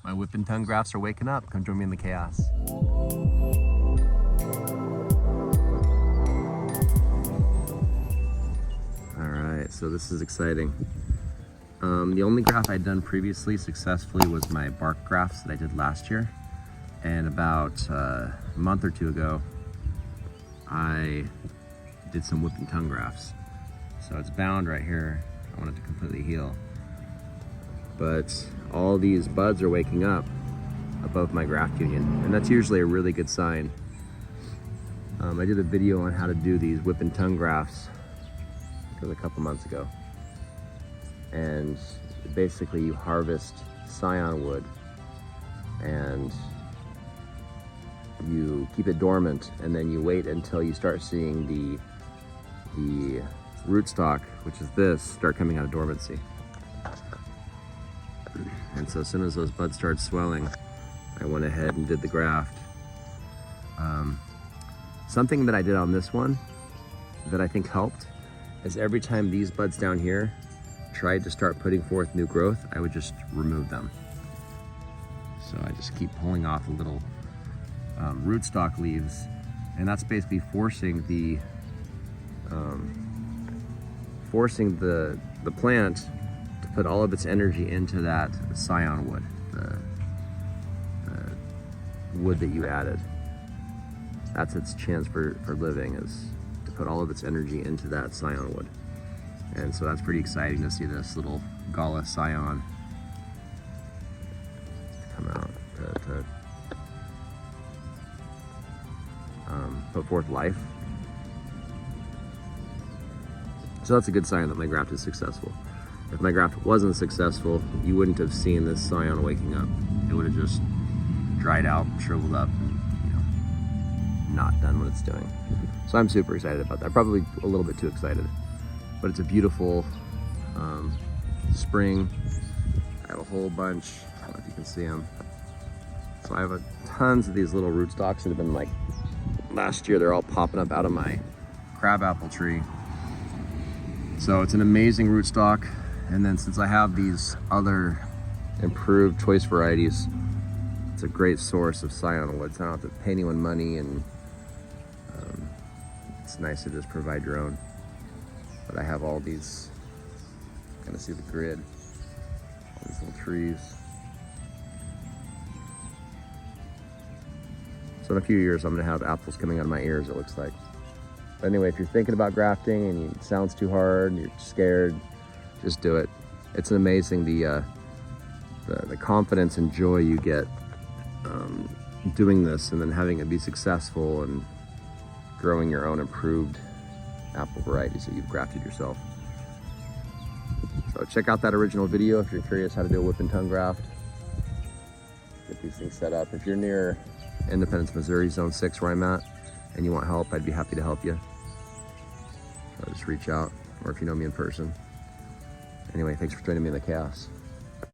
My whip and tongue grafts are waking up. Come join me in the chaos. All right, so this is exciting. The only graft I'd done previously successfully was my bark grafts that I did last year. And about a month or two ago, I did some whip and tongue grafts. So it's bound right here. I want it to completely heal. But all these buds are waking up above my graft union, and that's usually a really good sign. I did a video on how to do these whip and tongue grafts, it was a couple months ago. And basically you harvest scion wood and you keep it dormant, and then you wait until you start seeing the rootstock, which is this, start coming out of dormancy. And so as soon as those buds started swelling, I went ahead and did the graft. Something that I did on this one that I think helped is every time these buds down here tried to start putting forth new growth, I would just remove them. So I just keep pulling off the little rootstock leaves, and that's basically forcing the plant to put all of its energy into that scion wood, the wood that you added. That's its chance for living, is to put all of its energy into that scion wood. And so that's pretty exciting to see this little Gala scion come out to put forth life. So that's a good sign that my graft is successful. If my graft wasn't successful, you wouldn't have seen this scion waking up. It would have just dried out, shriveled up, not done what it's doing. So I'm super excited about that. Probably a little bit too excited, but it's a beautiful spring. I have a whole bunch, I don't know if you can see them. So I have tons of these little rootstocks that have been, like, last year they're all popping up out of my crabapple tree. So it's an amazing rootstock. And then since I have these other improved choice varieties, it's a great source of scion wood. So I don't have to pay anyone money, and it's nice to just provide your own. But I have all these, kind of see the grid, all these little trees. So in a few years, I'm gonna have apples coming out of my ears, it looks like. But anyway, if you're thinking about grafting and it sounds too hard and you're scared, just do it. It's amazing the confidence and joy you get doing this, and then having it be successful and growing your own improved apple varieties that you've grafted yourself. So check out that original video if you're curious how to do a whip and tongue graft. Get these things set up. If you're near Independence, Missouri, Zone 6 where I'm at, and you want help, I'd be happy to help you. So just reach out, or if you know me in person. Anyway, thanks for joining me in the chaos.